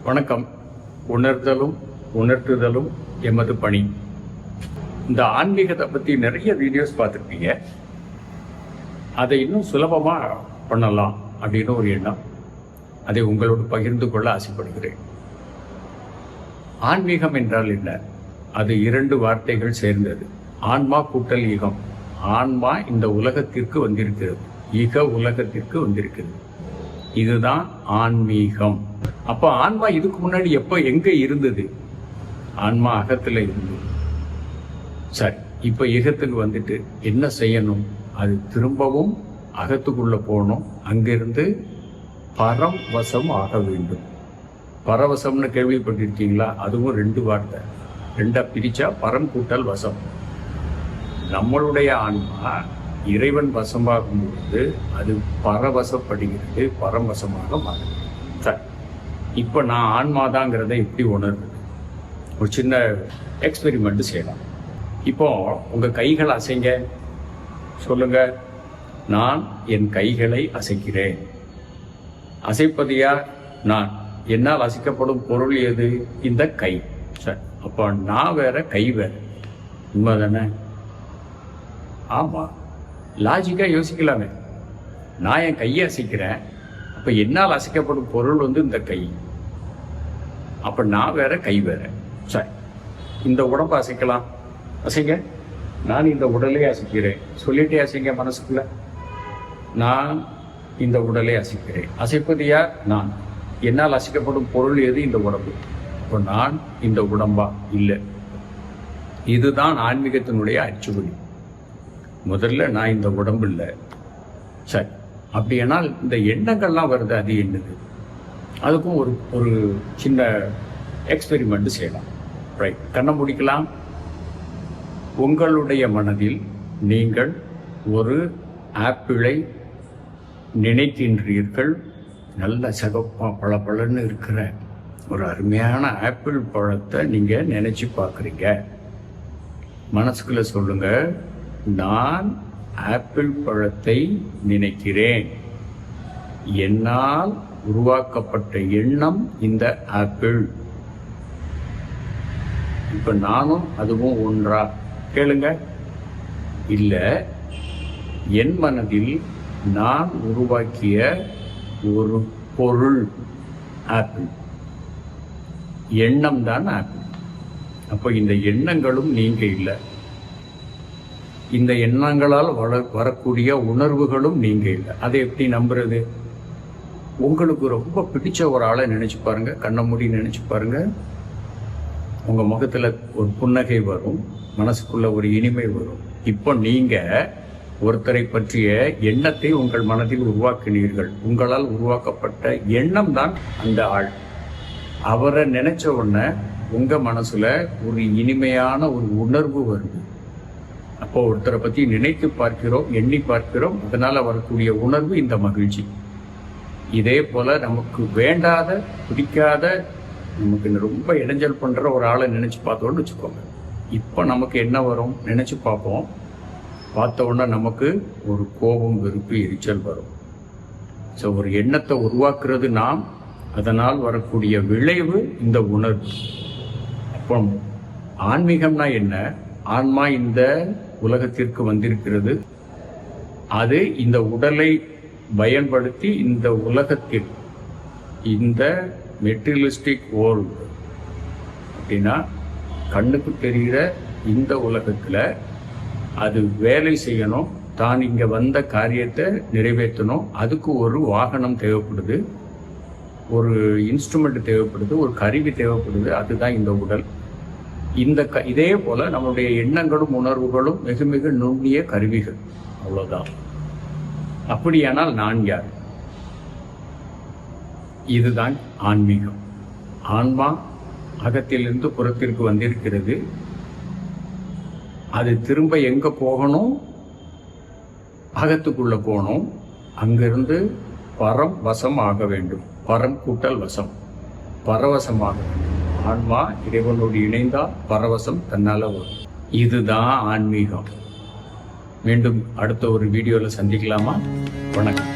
வணக்கம். உணர்தலும் உணர்த்துதலும் எமது பணி. இந்த ஆன்மீகத்தை பற்றி நிறைய வீடியோஸ் பார்த்துருப்பீங்க. அதை இன்னும் சுலபமாக பண்ணலாம் அப்படின்னு ஒரு எண்ணம். அதை உங்களோடு பகிர்ந்து கொள்ள ஆசைப்படுகிறேன். ஆன்மீகம் என்றால் என்ன? அது இரண்டு வார்த்தைகள் சேர்ந்தது. ஆன்மா கூட்டல் ஈகம். ஆன்மா இந்த உலகத்திற்கு வந்திருக்கிறது, ஈக உலகத்திற்கு வந்திருக்கிறது. இதுதான் ஆன்மீகம். அப்போ ஆன்மா இதுக்கு முன்னாடி எப்போ எங்க இருந்தது? ஆன்மா அகத்துல இருந்தது. சரி, இப்ப ஈகத்துக்கு வந்துட்டு என்ன செய்யணும்? அது திரும்பவும் அகத்துக்குள்ள போகணும். அங்கிருந்து பரம் வசம் ஆக வேண்டும். பரவசம்னு கேள்விப்பட்டிருக்கீங்களா? அதுவும் ரெண்டு வார்த்தை, ரெண்டா பிரிச்சா பரம் கூட்டல் வசம். நம்மளுடைய ஆன்மா இறைவன் வசமாகும் பொழுது அது பரவசப்படுகிறது, பரவசமாக மாறுது. சரி, இப்போ நான் ஆன்மாதாங்கிறத எப்படி உணர்றது? ஒரு சின்ன எக்ஸ்பெரிமெண்ட் செய்யலாம். இப்போ உங்க கைகளை அசைங்க, சொல்லுங்க. நான் என் கைகளை அசைக்கிறேன். அசைப்பது யார்? நான். என்னால் அசைக்கப்படும் பொருள் எது? இந்த கை. சரி, அப்போ நான் வேற, கை வேற. உண்மை தானே? ஆமா, லாஜிக்கா யோசிக்கலாமே. நான் என் கையை அசைக்கிறேன், அப்ப என்னால் அசைக்கப்படும் பொருள் இந்த கை. அப்ப நான் வேற, கை வேற. சரி, இந்த உடம்பை அசைக்கலாம். அசைங்க. நான் இந்த உடலை அசைக்கிறேன். சொல்லிட்டே அசைங்க மனசுக்குள்ள. நான் இந்த உடலை அசைக்கிறேன். அசைப்பது யார்? நான். என்னால் அசைக்கப்படும் பொருள் எது? இந்த உடம்பு. இப்போ நான் இந்த உடம்பா? இல்லை. இதுதான் ஆன்மீகத்தினுடைய அச்சுவடி. முதல்ல நான் இந்த உடம்பு இல்லை. சரி, அப்படியானால் இந்த எண்ணங்கள்லாம் வருது, அது என்னது? அதுக்கும் ஒரு சின்ன எக்ஸ்பெரிமெண்ட் செய்யலாம். ரைட், கண்ணை முடிக்கலாம். உங்களுடைய மனதில் நீங்கள் ஒரு ஆப்பிளை நினைக்கின்றீர்கள். நல்ல சகப்பா பளபளன்னு இருக்கிற ஒரு அருமையான ஆப்பிள் பழத்தை நீங்க நினைச்சு பார்க்குறீங்க. மனசுக்குள்ள சொல்லுங்க, நான் ஆப்பிள் பழத்தை நினைக்கிறேன். என்னால் உருவாக்கப்பட்ட எண்ணம் இந்த ஆப்பிள். இப்ப நானும் அதுவும் ஒன்றா? கேளுங்க. இல்ல, என் மனதில் நான் உருவாக்கிய ஒரு பொருள் ஆப்பிள். எண்ணம் தான் ஆப்பிள். அப்போ இந்த எண்ணங்களும் நீங்க இல்லை. இந்த எண்ணங்களால் வரக்கூடிய உணர்வுகளும் நீங்க இல்லை. அதை எப்படி நம்புறது? உங்களுக்கு ரொம்ப பிடிச்ச ஒரு ஆளை நினைச்சு பாருங்க. கண்ணை மூடி நினைச்சு பாருங்க. உங்க முகத்துல ஒரு புன்னகை வரும், மனசுக்குள்ள ஒரு இனிமை வரும். இப்போ நீங்க ஒருத்தரை பற்றிய எண்ணத்தை உங்கள் மனதில் உருவாக்கினீர்கள். உங்களால் உருவாக்கப்பட்ட எண்ணம் தான் அந்த ஆள். அவரை நினைச்ச உடனே உங்க மனசுல ஒரு இனிமையான ஒரு உணர்வு வருது. அப்போ ஒருத்தரை பத்தி நினைத்து பார்க்கிறோம், எண்ணி பார்க்கிறோம். அதனால வரக்கூடிய உணர்வு இந்த மகிழ்ச்சி. இதே போல நமக்கு வேண்டாத, பிடிக்காத, நமக்கு ரொம்ப இடைஞ்சல் பண்ற ஒரு ஆளை நினைச்சு பார்த்தோன்னு வச்சுக்கோங்க. இப்போ நமக்கு என்ன வரும்? நினைச்சு பார்ப்போம். பார்த்த உடனே நமக்கு ஒரு கோபம், வெறுப்பு, எரிச்சல் வரும். ஸோ ஒரு எண்ணத்தை உருவாக்குறது நாம். அதனால் வரக்கூடிய விளைவு இந்த உணர்வு. அப்போ ஆன்மீகம்னா என்ன? ஆன்மா இந்த உலகத்திற்கு வந்திருக்கிறது. அது இந்த உடலை பயன்படுத்தி இந்த உலகத்தில், இந்த மெட்டீரியலிஸ்டிக் வேர்ல்டு அப்படின்னா கண்ணுக்கு தெரிகிற இந்த உலகத்துல அது வேலை செய்யணும். தான் இங்க வந்த காரியத்தை நிறைவேற்றணும். அதுக்கு ஒரு வாகனம் தேவைப்படுது, ஒரு இன்ஸ்ட்ருமெண்ட் தேவைப்படுது, ஒரு கருவி தேவைப்படுது. அதுதான் இந்த உடல். இதே போல நம்மளுடைய எண்ணங்களும் உணர்வுகளும் மிக மிக நுண்ணிய கருவிகள். அவ்வளவுதான். அப்படியானால் நான் யார்? இதுதான் ஆன்மீகம். ஆன்மா அகத்திலிருந்து புறத்திற்கு வந்திருக்கிறது. அது திரும்ப எங்க போகணும்? அகத்துக்குள்ள போகணும். அங்கிருந்து பரம் வசம் ஆக வேண்டும். பரம் கூட்டல் வசம், பரவசமாக வேண்டும். ஆன்மா இறைவனோடு இணைந்தால் பரவசம் தன்னால வரும். இதுதான் ஆன்மீகம். மீண்டும் அடுத்த ஒரு வீடியோல சந்திக்கலாமா? வணக்கம்.